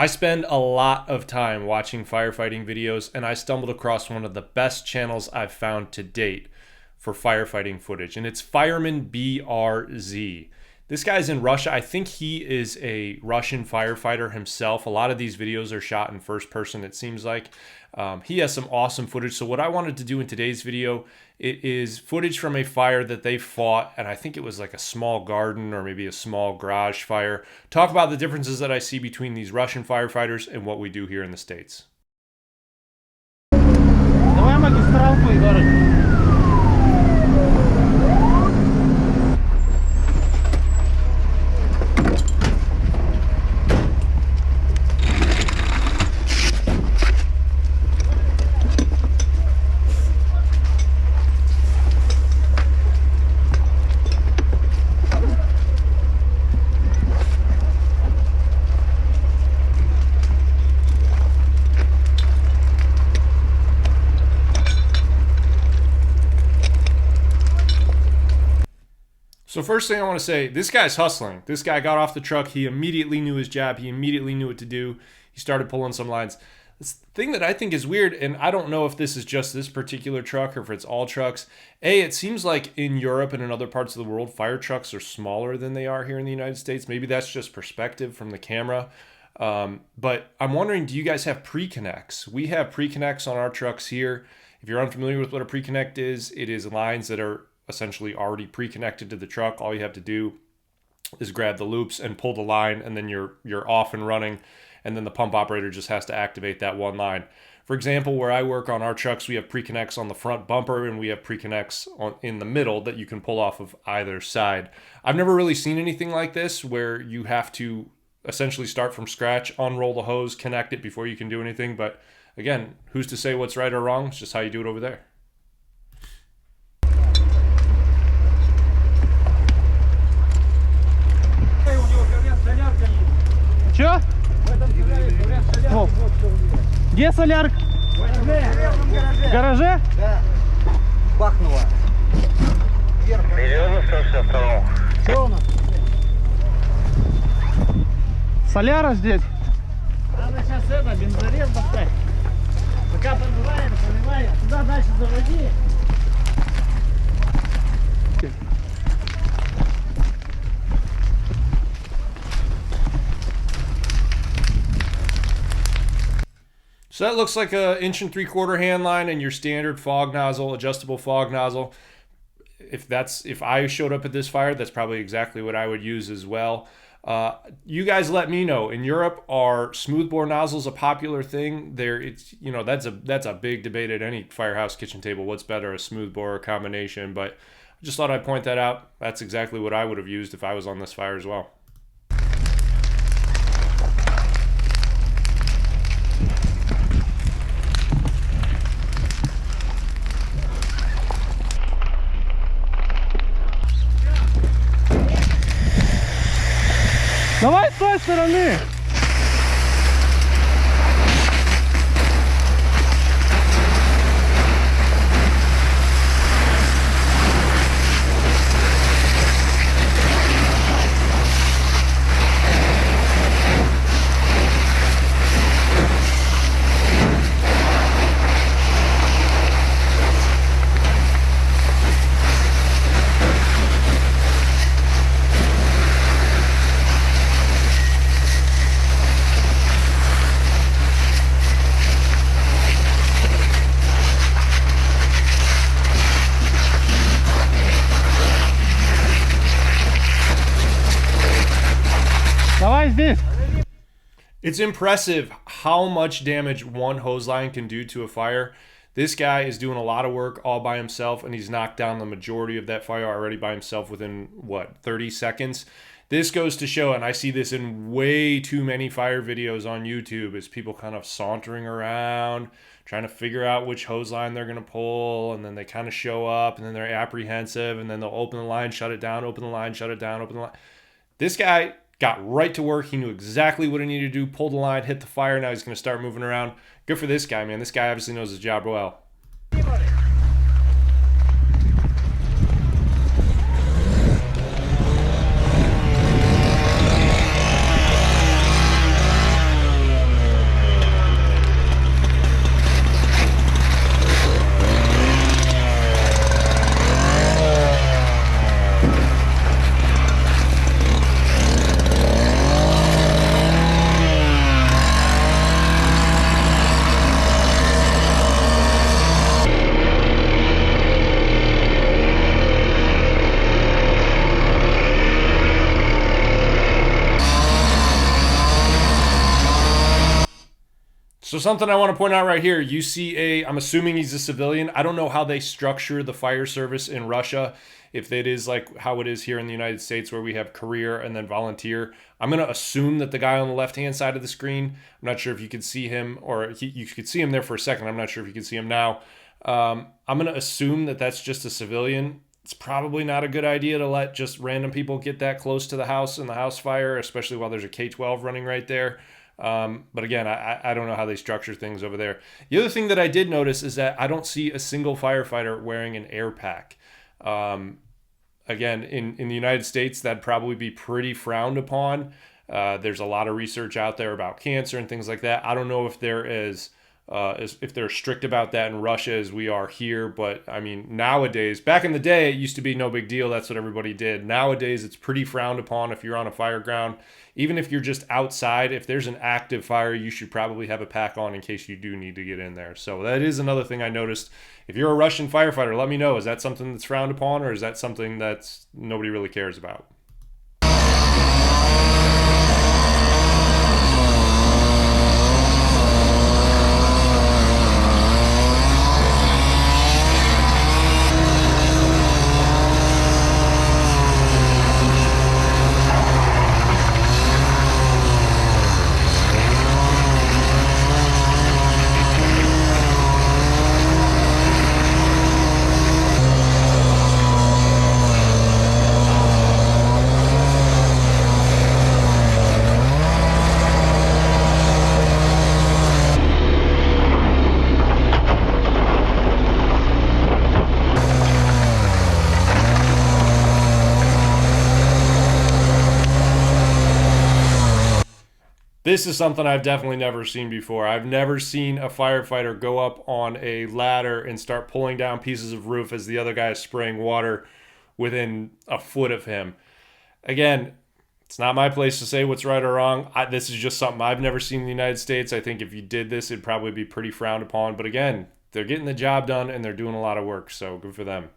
I spend a lot of time watching firefighting videos, and I stumbled across one of the best channels I've found to date for firefighting footage, and it's Fireman BRZ. This guy's in Russia. I think he is a Russian firefighter himself. A lot of these videos are shot in first person, it seems like. He has some awesome footage. So what I wanted to do in today's video, it is footage from a fire that they fought, and I think it was like a small garden or maybe a small garage fire. Talk about the differences that I see between these Russian firefighters and what we do here in the States. Давай магистралку, Егорыч. So first thing I want to say, this guy's hustling. This guy got off the truck. He immediately knew his job. He immediately knew what to do. He started pulling some lines. The thing that I think is weird, and I don't know if this is just this particular truck or if it's all trucks. It seems like in Europe and in other parts of the world, fire trucks are smaller than they are here in the United States. Maybe that's just perspective from the camera. But I'm wondering, do you guys have Preconnects? We have Preconnects on our trucks here. If you're unfamiliar with what a Preconnect is, it is lines that are essentially already pre-connected to the truck. All you have to do is grab the loops and pull the line, and then you're off and running, and then the pump operator just has to activate that one line. For example, where I work on our trucks, we have Preconnects on the front bumper, and we have Preconnects in the middle that you can pull off of either side. I've never really seen anything like this where you have to essentially start from scratch, unroll the hose, connect it before you can do anything. But again, who's to say what's right or wrong? It's just how you do it over there. Чё? О. Где солярка? В гараже? Да. Бахнуло. Береза 162. Что у нас? Соляра здесь. Надо сейчас бензорез поставить. Пока подбивает, поливай. Туда дальше заводи. So that looks like a 1 3/4 hand line and your standard fog nozzle, adjustable fog nozzle. If I showed up at this fire, that's probably exactly what I would use as well. You guys let me know. In Europe, are smoothbore nozzles a popular thing? That's a big debate at any firehouse kitchen table. What's better, a smoothbore or combination? But I just thought I'd point that out. That's exactly what I would have used if I was on this fire as well. Давай с той стороны. Давай здесь. It's impressive how much damage one hose line can do to a fire. This guy is doing a lot of work all by himself, and he's knocked down the majority of that fire already by himself within, 30 seconds? This goes to show, and I see this in way too many fire videos on YouTube, is people kind of sauntering around, trying to figure out which hose line they're going to pull, and then they kind of show up, and then they're apprehensive, and then they'll open the line, shut it down, open the line, shut it down, open the line. This guy got right to work. He knew exactly what he needed to do, pulled the line, hit the fire. Now he's going to start moving around. Good for this guy, man. This guy obviously knows his job well. So something I want to point out right here, you see I'm assuming he's a civilian. I don't know how they structure the fire service in Russia, if it is like how it is here in the United States where we have career and then volunteer. I'm going to assume that the guy on the left-hand side of the screen, I'm not sure if you could see him, or you could see him there for a second. I'm not sure if you can see him now. I'm going to assume that that's just a civilian. It's probably not a good idea to let just random people get that close to the house and the house fire, especially while there's a K-12 running right there. But again, I don't know how they structure things over there. The other thing that I did notice is that I don't see a single firefighter wearing an air pack. Again, in the United States, that'd probably be pretty frowned upon. There's a lot of research out there about cancer and things like that. I don't know if if they're strict about that in Russia as we are here, but I mean, nowadays, back in the day, it used to be no big deal. That's what everybody did. Nowadays, it's pretty frowned upon if you're on a fire ground. Even if you're just outside, if there's an active fire, you should probably have a pack on in case you do need to get in there. So that is another thing I noticed. If you're a Russian firefighter, let me know. Is that something that's frowned upon, or is that something that's nobody really cares about? This is something I've definitely never seen before. I've never seen a firefighter go up on a ladder and start pulling down pieces of roof as the other guy is spraying water within a foot of him. Again, it's not my place to say what's right or wrong. This is just something I've never seen in the United States. I think if you did this, it'd probably be pretty frowned upon. But again, they're getting the job done and they're doing a lot of work, so good for them.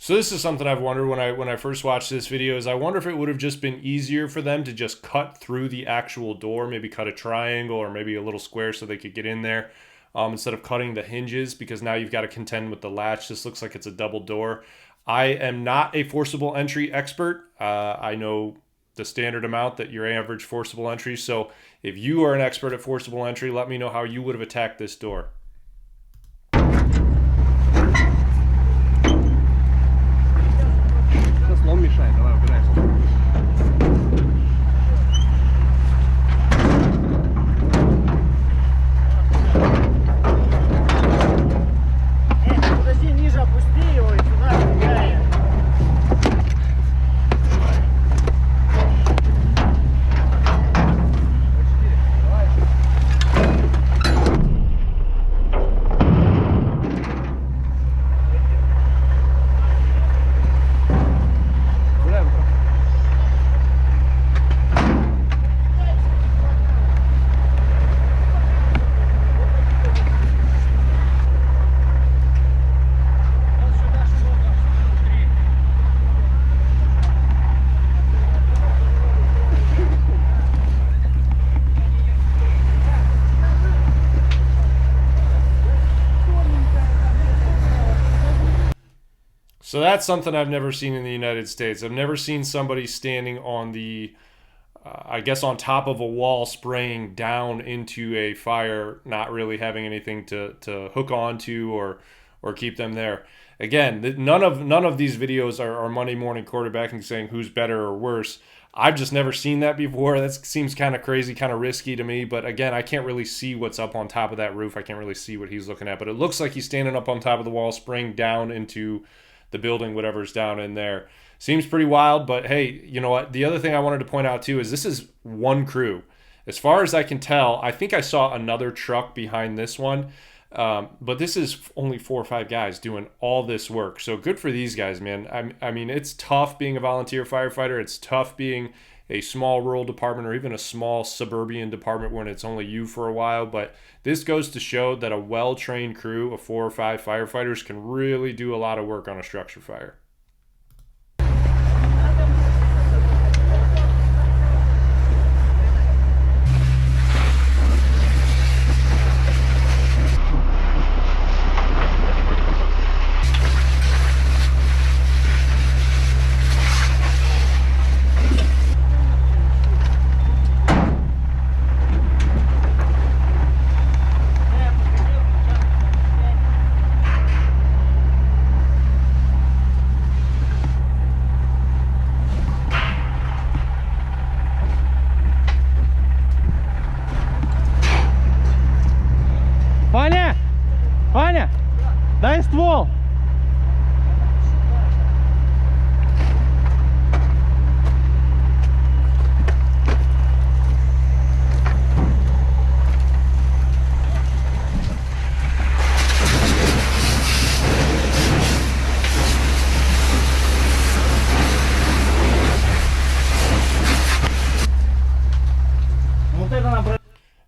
So this is something I've wondered when I first watched this video, is I wonder if it would have just been easier for them to just cut through the actual door, maybe cut a triangle or maybe a little square so they could get in there, instead of cutting the hinges, because now you've got to contend with the latch. This looks like it's a double door. I am not a forcible entry expert. I know the standard amount that your average forcible entry. So if you are an expert at forcible entry, let me know how you would have attacked this door. Слон мешает, давай убирайся. Подожди, ниже опусти его и сюда стреляй. So that's something I've never seen in the United States. I've never seen somebody standing on the, I guess, on top of a wall spraying down into a fire, not really having anything to hook onto or keep them there. Again, none of these videos are Monday morning quarterbacking saying who's better or worse. I've just never seen that before. That seems kind of crazy, kind of risky to me. But again, I can't really see what's up on top of that roof. I can't really see what he's looking at. But it looks like he's standing up on top of the wall, spraying down into the building, whatever's down in there. Seems pretty wild, but hey, you know what? The other thing I wanted to point out too is this is one crew. As far as I can tell, I think I saw another truck behind this one, but this is only 4 or 5 guys doing all this work. So good for these guys, man. I mean, it's tough being a volunteer firefighter. It's tough being a small rural department or even a small suburban department when it's only you for a while. But this goes to show that a well-trained crew of 4 or 5 firefighters can really do a lot of work on a structure fire. Ваня! Ваня! Дай ствол! Вот это набрать.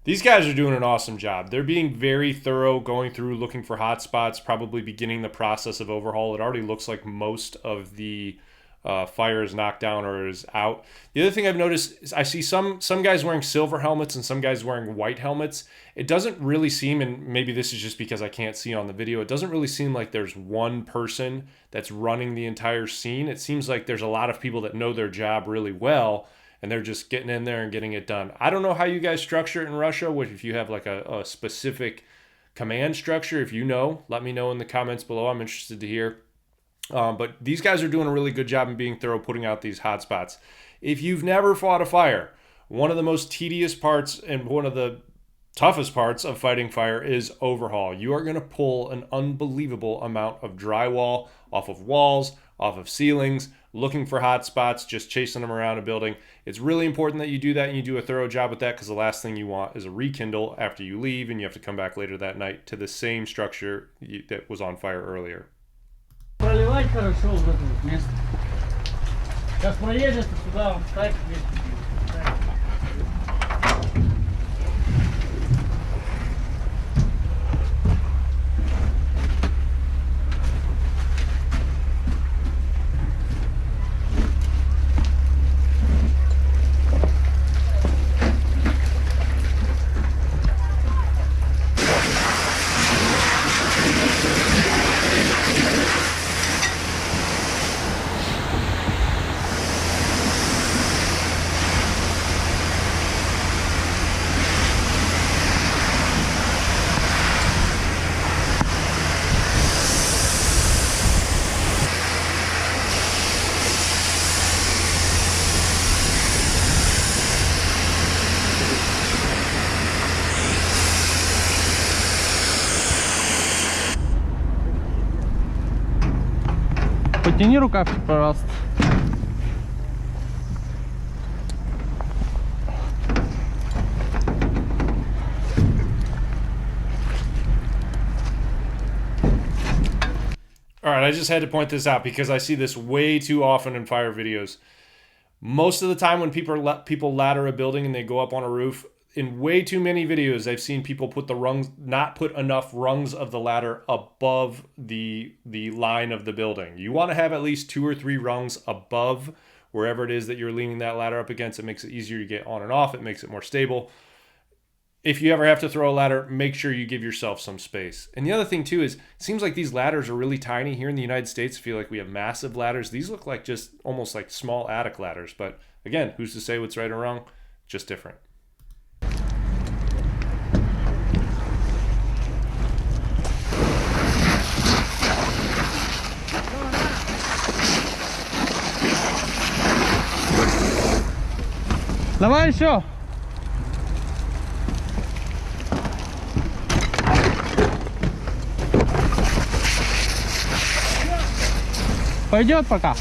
These guys are doing an awesome job. They're being very thorough, going through, looking for hot spots, probably beginning the process of overhaul. It already looks like most of the fire is knocked down or is out. The other thing I've noticed is I see some guys wearing silver helmets and some guys wearing white helmets. It doesn't really seem, and maybe this is just because I can't see on the video, it doesn't really seem like there's one person that's running the entire scene. It seems like there's a lot of people that know their job really well, and they're just getting in there and getting it done. I don't know how you guys structure it in Russia, if you have like a specific command structure. If you know, let me know in the comments below. I'm interested to hear. But these guys are doing a really good job in being thorough, putting out these hot spots. If you've never fought a fire, one of the most tedious parts and one of the toughest parts of fighting fire is overhaul. You are going to pull an unbelievable amount of drywall off of walls, off of ceilings, looking for hot spots, just chasing them around a building. It's really important that you do that and you do a thorough job with that, because the last thing you want is a rekindle after you leave and you have to come back later that night to the same structure that was on fire earlier. Проливать хорошо вот это вот место. Сейчас проедешь сюда, вот так здесь. Подтяни рукавчик, пожалуйста. All right, I just had to point this out because I see this way too often in fire videos. Most of the time when people ladder a building and they go up on a roof, in way too many videos, I've seen people put the rungs, not put enough rungs of the ladder above the line of the building. You want to have at least 2 or 3 rungs above wherever it is that you're leaning that ladder up against. It makes it easier to get on and off. It makes it more stable. if you ever have to throw a ladder, make sure you give yourself some space. And the other thing too is, it seems like these ladders are really tiny. Here in the United States, I feel like we have massive ladders. These look like just almost like small attic ladders. But again, who's to say what's right or wrong? Just different. Давай еще. Пойдет пока.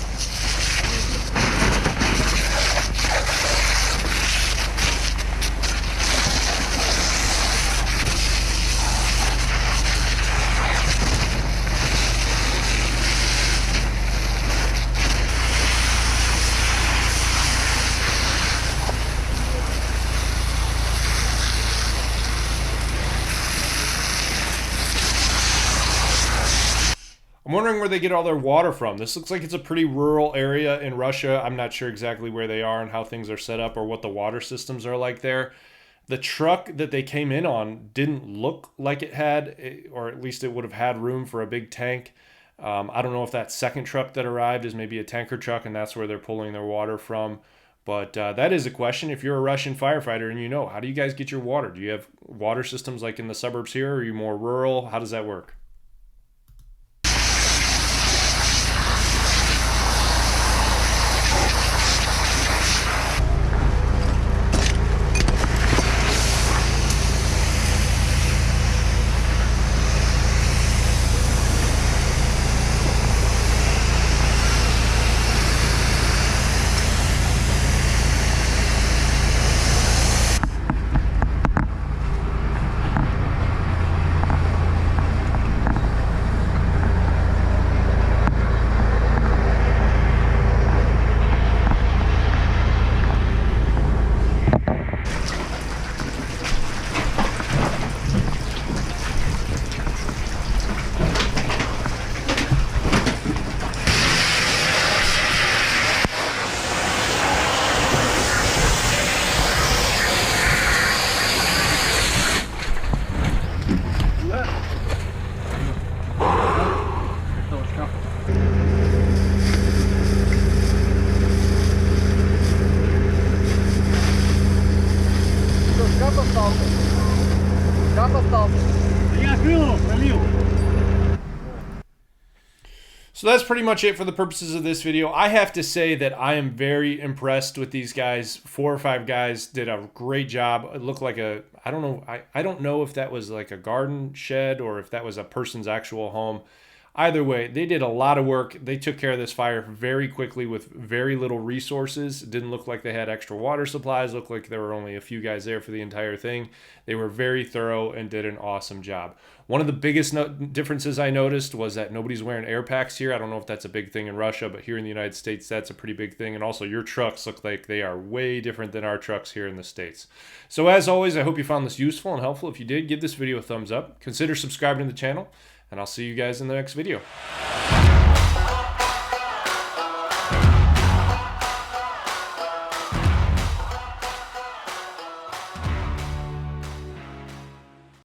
I'm wondering where they get all their water from. This looks like it's a pretty rural area in Russia. I'm not sure exactly where they are and how things are set up or what the water systems are like there. The truck that they came in on didn't look like it had, or at least it would have had room for a big tank. I don't know if that second truck that arrived is maybe a tanker truck and that's where they're pulling their water from. But that is a question. If you're a Russian firefighter and you know, how do you guys get your water? Do you have water systems like in the suburbs here? Or are you more rural? How does that work? So that's pretty much it for the purposes of this video. I have to say that I am very impressed with these guys. 4 or 5 guys did a great job. It looked like a, I don't know if that was like a garden shed or if that was a person's actual home. Either way, they did a lot of work. They took care of this fire very quickly with very little resources. It didn't look like they had extra water supplies. It looked like there were only a few guys there for the entire thing. They were very thorough and did an awesome job. One of the biggest differences I noticed was that nobody's wearing air packs here. I don't know if that's a big thing in Russia, but here in the United States, that's a pretty big thing. And also your trucks look like they are way different than our trucks here in the States. So as always, I hope you found this useful and helpful. If you did, give this video a thumbs up. Consider subscribing to the channel. And I'll see you guys in the next video.